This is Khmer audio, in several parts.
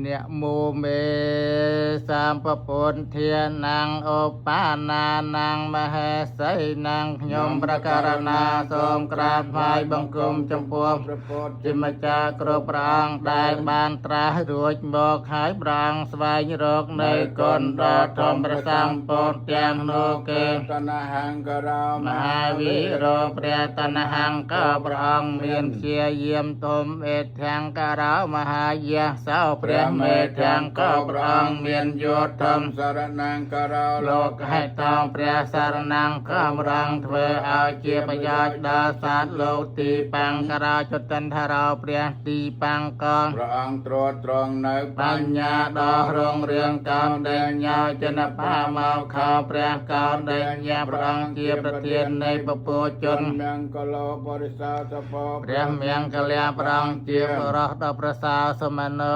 เนโมเมสัมปปุนเทียนังโอปานานังมเหสีนังยมประการณาสมกราบไหว้บังคมจำพวงพระพุทธจิมจักรปรางได้บานตราរួចមកហើយប្រាងស្វែងរកនៅគុណដ៏ធំប្រសំពោធទាំងនោះគឺតនហង្ការមហាវីរោព្រះតនហង្ក៏ព្រះអង្គមានព្យាយាមទុំអេទាំងការោមហាយៈសោព្រះមេទាំងក៏ព្រះអង្គមានយោធំសរណង្ការោលោកហេតងព្រះសរណង្ក៏ព្រះអង្គធ្វើឲ្យជាប្រយោជន៍ដល់សាស្ត្រលោកទីបង្ការោចតន្តរោព្រះទីបង្កងព្រះអង្គត្រួតត្រងនៅបញ្ញាដ៏រុងរឿងកោនដែលញោចនបាមកខោព្រះកោនដែលញ៉ាព្រះអង្គជាប្រធាននៃពពោជនមង្គលបរិសោតពោព្រះមង្គលព្រះអង្គជាបរោះដ៏ប្រសើរសមណោ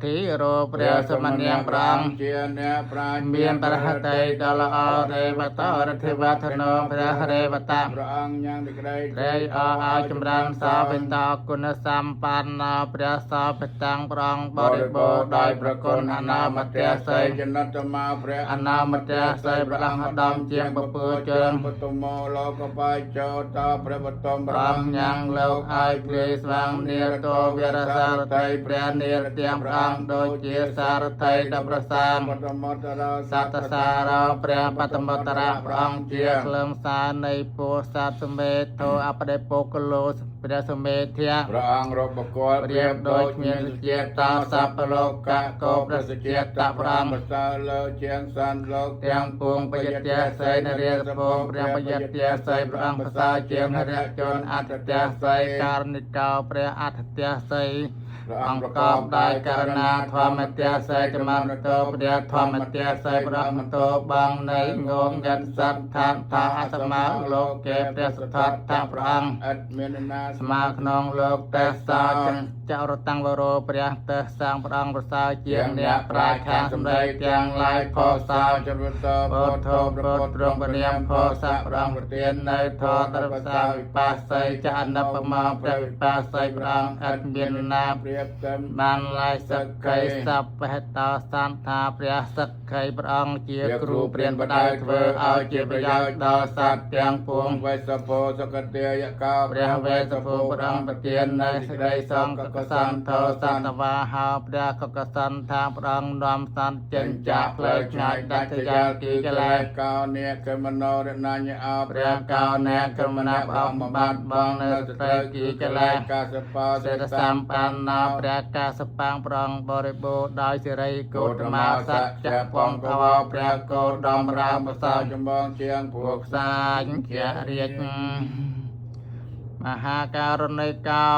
ធីរោព្រះសមនាងព្រះអង្គជាអ្នកប្រាជ្ញមានប្រហតីដ៏ល្អរេវតរធិវធនោព្រះរេវតព្រះអង្គយ៉ាងទីក្តីត្រេកអរឲ្យចម្រើនសោបិតោគុណសម្បណ្ណាព្រះសោបិតាំងព្រះអង្គបរិបូរណ៍ដោយប្រគុណអនាមតេសីចនតមាព្រះអនាមតេសីព្រះអង្គឧត្តមជាងពពើជើងបតុមោលោកបាយចោតព្រះបតំព្រះអង្គញ៉ាំងលោកឲ្យភ្លឺស្វាងនារតោវិរសារថៃព្រះនារទាំងព្រះអង្គដូចជាសារថៃដល់ប្រសាមបតមតរសតសារោព្រះបតមតរៈព្រះអង្គជាក្លឹមសារនៃពោធិសមេធោអបដិពុគលោព្រះសមេធៈព្រះអង្គរកបកលប្រៀបដូចមានជាតោសពលោកកកោប្រសិទ្ធិតព្រះអង្គប្រសើរលើជាងសានលោកទាំងពួងបយតិស័យនរាសភងព្រះបយតិស័យព្រះអង្គប្រសើរជាងហរិជនអត្តតិស័យការនិកោព្រះអត្តតិស័យព្រះអង្គប្រកបដោយករណាធម្មតិស័យកម្មនតោព្រះធម្មតិស័យព្រះមតោបងនៃងងយន្តសត្ថាថាអសមោលោកេព្រះសទ្ធថាព្រះអង្គអត់មានណាស្មើក្នុងលោកទេសោចរតាំងវរោព្រះទេសាងព្រះអង្គប្រសើរជាងអ្នកប្រាជ្ញខាងសម្ដីទាំងឡាយផោសោចរិតពោធោប្រពុតត្រង់ពនាមផោសៈព្រះអង្គប្រទាននៅធរតរប្រសាវិបាស័យចអនុបមាព្រះវិបាស័យព្រះអង្គអត់មានណាព្រៀបបានឡាយសក្កៃសពហេតោសន្តាព្រះសក្កៃព្រះអង្គជាគ្រូព្រានបដៅធ្វើឲ្យជាប្រយោជន៍ដល់សត្វទាំងពួងវេសភោសកតិយកោព្រះវេសភោព្រះអង្គប្រទាននៅសេចក្តីសង្កកសន្ធោសន្តវាហោព្រះកកសន្តាព្រះអង្គនាំសន្តិចិញ្ចាផ្លូវឆ្ងាយដាច់យាលគីកលែកោនេកមនោរណញ្ញអោព្រះកោនេកមណាបអំបាត់បងនៅស្រីគីកលែកកាសបោសេតសម្បណ្ណាព្រះកាសបាំងប្រងបរិបូរដោយសិរីកោតមោសច្ចៈពងភវព្រះកោដំរាមប្រសើរចម្បងជាងពួកខ្សាញ់ជារាជមហាការណិកោ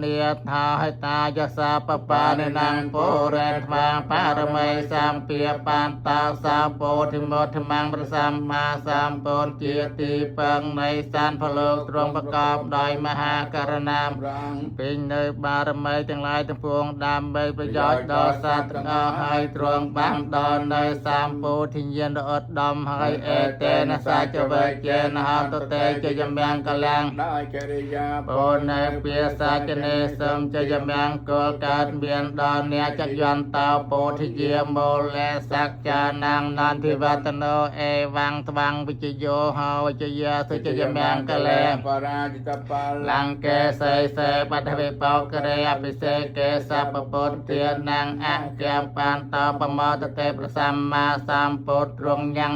និយថាហេតាយសាបបានិណាំពុរេថ្វាបរមីសម្ភាបានតាសាពោធិមោធមង្គប្រសម្មាសម្ពុទ្ធជាទីពឹងនៃសានផលោកទ្រង់ប្រកបដោយមហាករណាព្រះអង្គពេញនៅបារមីទាំងឡាយទាំងពួងដើម្បីប្រយោជន៍ដល់សត្វទាំងអស់ហើយទ្រង់បានដល់នៅសម្ពោធិញ្ញាណឧត្តមហើយអេតេនសាចវេចេនហតតេជយមង្គលាំងដោយរិយាពោនៃពាសាចនេសំចយមង្គលកើតមានដល់អ្នកចយន្តោពោធិយាមូលេសក្ចានាងនន្តិវតនោអេវាំងត្វាំងវិជយោហោវិជយាសុចយមង្គលេបរាជតបាលលង្កេសេសេបដវិបោករេអភិសេកេសពពុទ្ធទានាងអគ្គបានតបមតតេប្រសម្មាសម្ពុទ្ធទ្រង់ញ៉ាំង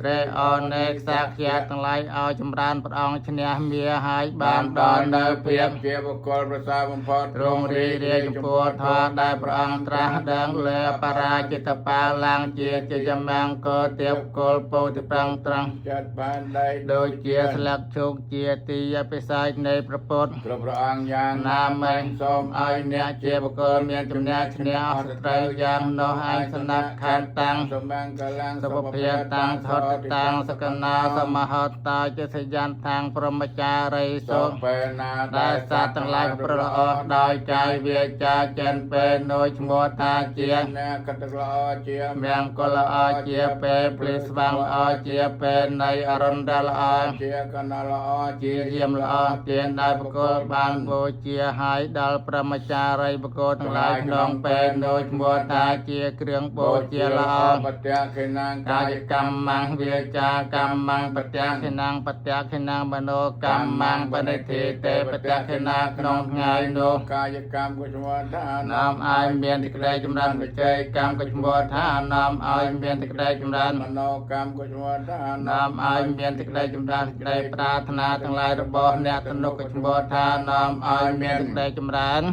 ត្រេអនេកសាខ្យាទាំងឡាយឲ្យចម្រើនព្រះអង្គឈ្នះមាហើយបានដល់នៅភាពជាបុគ្គលប្រសើរបំផុតទ្រង់រីរាយចំពោះធម៌ដែលព្រះអង្គត្រាស់ដឹងលើបរាជិតបាលឡើងជាជយមង្គលទេពគលពោធិប្រឹងត្រង់ចិត្តបានដីដូចជាស្លឹកឈូកជាទីអភិសេកនៃព្រះពុទ្ធព្រះអង្គយ៉ាងណាមិញសូមឲ្យអ្នកជាបុគ្គលមានជំនះឈ្នះអស់ត្រូវយ៉ាងនោះឯងសំណាក់ខែតាំងសមង្គលាំងសុភភាតាំងថតតាំងសកណាសមហតាជាសយន្តតាំងព្រមចារីស សុខ ពេលណា ដែលសត្វទាំងឡាយប្រព្រឹត្តល្អដោយកាយវាចាចិនពេលនោះឈ្មោះថាជា អ្នកកតល្អជា មង្គលល្អជាពេលភ្លឺស្វាងល្អជាពេលនៃអរុណដែលល្អ ជាកណ្ដាលល្អជា ជាយាមល្អទានដែលបកលបានបូជាហើយដល់ព្រមចារីបកលទាំងឡាយក្នុងពេលនោះឈ្មោះថាជាគ្រឿងបូជាល្អ បត្យខេណាង កាយកម្មងវាចាកម្មងបត្យខេណាងបត្យខេណាងមโนកម្មងបនិធិទេបត្យខេណាក្នុងថ្ងៃនោះ កាយកម្មក៏ឈ្មោះថា នាំឲ្យមានសេចក្តីចម្រើនបច្ច័យកម្មក៏ឈ្មោះថានាំឲ្យមានសេចក្តីចម្រើន មโนកម្មក៏ឈ្មោះថា នាំឲ្យមានសេចក្តីចម្រើនសេចក្តីប្រាថ្នាទាំងឡាយរបស់អ្នកទំនុកក៏ឈ្មោះថានាំឲ្យមានសេចក្តីចម្រើន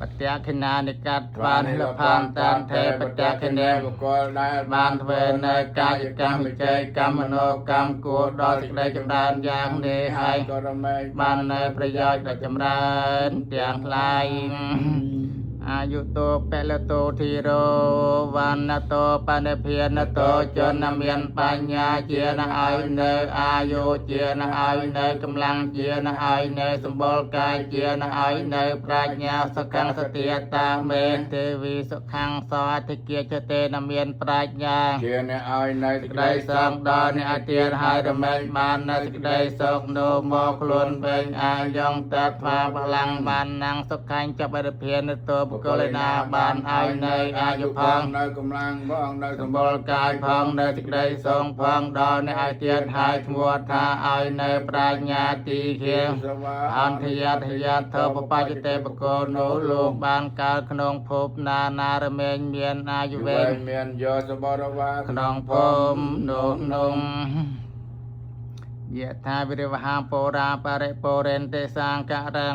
បត្យខេណានិកាត់ថ្វានិលផានតានទេបត្យខេនេ បុគ្គលដែល បានធ្វើនៅកាយកម្មវិជ័យកម្មមโนកម្មគួរដល់សេចក្តីចម្រើនយ៉ាងនេះហើយ ក៏រមែង បាននៅប្រយោជន៍ដ៏ចម្រើនទាំងឡាយអាយុតោពលតោធីរោវណ្ណតោបនិភិនតោជនមានបញ្ញាជានឹងឲ្យនៅអាយុជានឹងឲ្យនៅកម្លាំងជានឹងឲ្យនៅសម្បល់កាយជានឹងឲ្យនៅប្រាជ្ញាសុខសតិតាមេទេវីសុខੰសអធិគាចតេនមានប្រាជ្ញា ជាអ្នកឲ្យនៅ សេចក្តីសុខដល់អ្នកអទានហើយរមែងបាននៅសេចក្តីសុខនោះមកខ្លួនវិញអាយ៉ងតត្វាបលាំងបានណាំងសុខាញ់ចាប់អរិភិនតោបុគ្គលណាបានឲ្យនៅអាយុផង នៅកម្លាំងផងនៅ សម្បល់កាយផងនៅសេចក្តីសុខផងដល់អ្នកអទានហើយឈ្មោះថាឲ្យនៅប្រាជ្ញាទីខៀ សវា អន្តយតយតោបបច្ចតេបកោនោះលោកបានកើតក្នុងភពណារមែងមានអាយុវែង មានយោសបរវា ក្នុងភូមិនោះនោះយថាវិរិវហាពរាបរិពរិនទេសង្ករੰ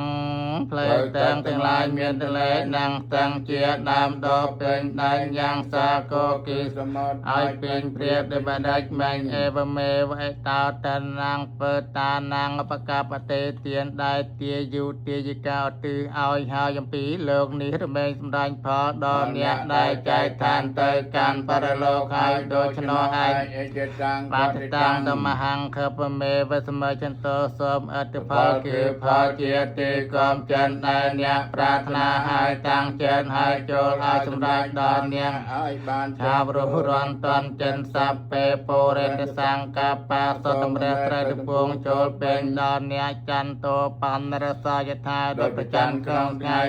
ផ្លេទាំងឡាយមានទលេនឹងទាំងជាដើមដបពេញដែងយ៉ាងសាកោគី សមុទ្រ ឲ្យពេញព្រៀបដោយបដិចមែងអេវមេវអេតោតនាងពើតានាងបកបតេទានដែលទាយុទាយិកោទិឲ្យហើយអំពីលោកនេះរមែងសម្ដែងផលដល់អ្នកដែលចែកឋានទៅកាន់បរលោកហើយដូច្នោះឯង អេចេតាំង បាតតាំងតមហង្ខពមេវសមចន្ទោសូមអតិផលគឺផលជាទីកំចិនដែលអ្នកប្រាថ្នាហើយតាំងចិនហើយចូលឲ្យសម្រេចដល់អ្នក ឲ្យបាន ថាវរុរន្តតនចិនសាពេពរិនសង្កបាសតម្រះត្រៃទពងចូលពេញដល់អ្នកចន្ទោបណ្ណរសយថាដោយប្រច័នក្នុងថ្ងៃ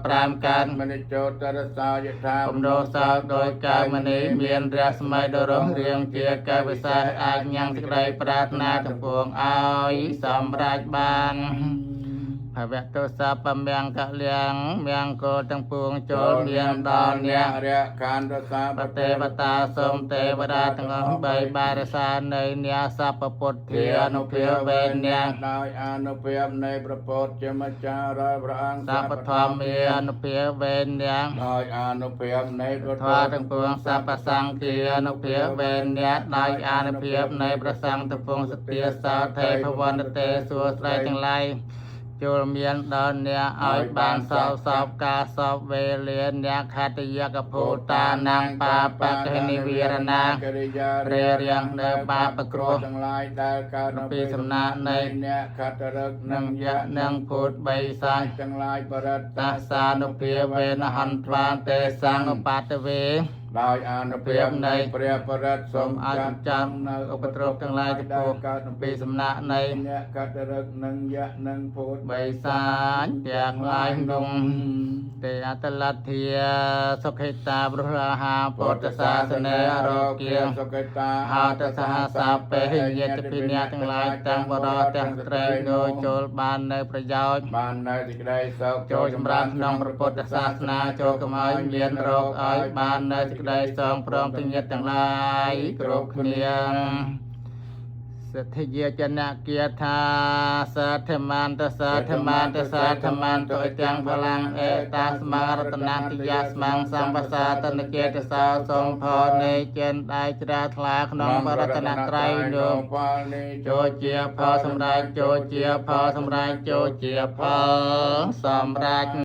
15កើត មនិចោតរសោយថា គំនោសោដោយកាយមនីមានរស្មីដ៏រុងរឿងជាកាយវិសេសអាចញ៉ាំងសេចក្តីប្រាថ្នាទាំងពួងឲ្យសម្រេចបានភវតោសាបមង្គលៀងមង្គលទាំងពួងចូលមានដល់អ្នក រៈកានរសា បទេវតាសូមទេវតាទាំងអស់បីបារសានៃអ្នកសពពុទ្ធាអនុភាវេអ្នក ដោយអនុភាពនៃប្រពោតជាម្ចាស់រាល់ព្រះអង្គ សពធម្មាអនុភាវេអ្នក ដោយអនុភាពនៃប្រ ធម៌ទាំងពួងសពសង្ឃាអនុភាវេអ្នកដោយអនុភាពនៃព្រះសង្ឃទាំងពួងសទ្ធាសោថេភវន្តទេសួស្តីទាំងឡាយចូលមានដល់អ្នកឲ្យបានសោសោបការសោបវេលាអ្នកខតយកភូតានាងបាបកេនិវិរណា កិរិយា រារាំងនៅបាបគ្រោះ ទាំងឡាយដែលកើត ពីសំណាក់នៃ អ្នកខតរឹក នឹងយៈនឹងពុទ្ធបីសាច់ ទាំងឡាយបរិត្ត តាសានុភាវេនហន្ត្វានទេសង្ឃបតវេ ដោយអនុភាពនៃព្រះបរិត្ត សូមឲ្យចាំនៅឧបទ្រពទាំងឡាយទៅពោកើតពីសំណាក់នៃ អ្នកកតរឹកនឹងយៈនឹងពុទ្ធ បីសាច់ទាំងឡាយនោះទេអតលទ្ធាសុខេតាព្រោះអាហាពុទ្ធសាសនារោគា សុខតា ហោតសហសាពេយេតភិញ្ញាទាំងឡាយទាំងបរោះទាំងស្ត្រីនោះចូលបាននៅប្រយោជន៍ បាននៅសេចក្តីសុខ ចូលចម្រើនក្នុងព្រះពុទ្ធសាសនាចូលកុំឲ្យមានរោគឲ្យបាននៅសេចក្តីសងព្រមទាំងញាតិទាំងឡាយគ្រប់គ្នាសទ្ធិយាចនគាថាសាធម្មន្តសាធម្មន្តសាធម្មន្តអទាំងបលាំងអេតាស្មារតនតិយាស្មាំងសម្បសាតនចេតសោសងផលនៃចិនដែលជ្រះថ្លាក្នុងបរតនត្រ័យនោះចូលជាផលសម្រាប់ចូលជាផលសម្រាប់ចូលជាផលសម្រាប់